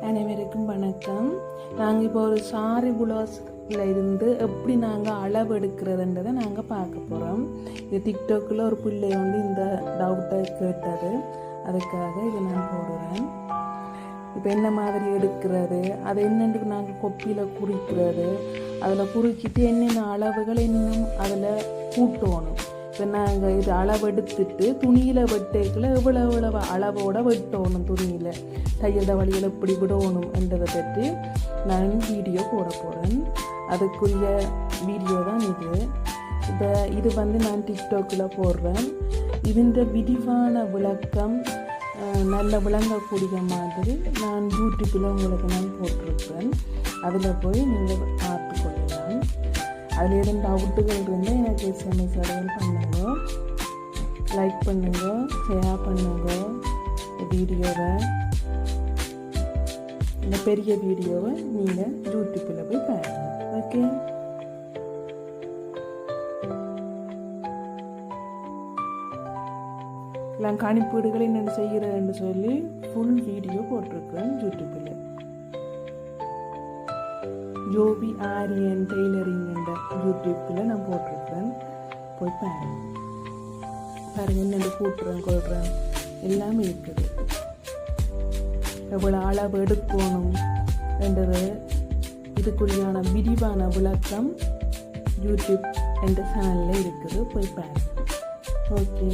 அனைவருக்கும் வணக்கம். நாங்கள் இப்போ ஒரு சாரி புலோஸில் இருந்து எப்படி நாங்கள் அளவு எடுக்கிறதுன்றதை நாங்கள் பார்க்க போகிறோம். இது டிக்டாக்கில் ஒரு பிள்ளை வந்து இந்த டவுட்டை கேட்டது, அதுக்காக இதை நான் போடுறேன். இப்போ என்ன மாதிரி எடுக்கிறது, அது என்னென்று நாங்கள் கொப்பியில் குறிக்கிறது, அதில் குறிச்சிட்டு என்னென்ன அளவுகள் இன்னும் அதில் கூட்டணும். இப்போ நாங்கள் இது அளவெடுத்துட்டு துணியில் வெட்டேக்கில் எவ்வளவு அளவோடு வெட்டணும், துணியில் தையல் வழியில் எப்படி விடணும் என்றதை பற்றி நான் வீடியோ போட போகிறேன். அதுக்குரிய வீடியோ தான் இது. இது வந்து நான் டிக்டாக்கில் போடுறேன். இதுன்ற விரிவான விளக்கம் நல்ல விளங்கக்கூடிய மாதிரி நான் யூடியூப்பில் உங்களுக்கு நான் போட்டிருப்பேன். அதில் போய் நீங்கள் பார்த்து கொள்ளலாம். அதில் எதுவும் டவுட்டுகள் இருந்தால் எனக்கு எஸ்எம்எஸ் பண்ணுங்க, லைக் பண்ணுங்க, ஷேர் பண்ணுங்க. வீடியோவை இந்த பெரிய வீடியோவை நீங்கள் யூடியூப்பில் போய் பாருங்க. ஓகே, எல்லாம் கணிப்பீடுகள் என்னென்ன செய்கிறேன்னு சொல்லி ஃபுல் வீடியோ போட்டிருக்கேன் யூடியூப்பில். ஜோபி ஆரியன் டெய்லரிங் என்ற யூடியூப்பில் நான் போட்டிருக்கேன், போய் பாருங்க. என்னென்ன கூட்டுறேன் கொள்கிறேன் எல்லாமே இருக்குது. எவ்வளோ அளவு எடுக்கணும் என்றது இதுக்குரியான விரிவான விளக்கம் யூடியூப் என்ற சேனலில் இருக்குது, போய் பாருங்க. ஓகே.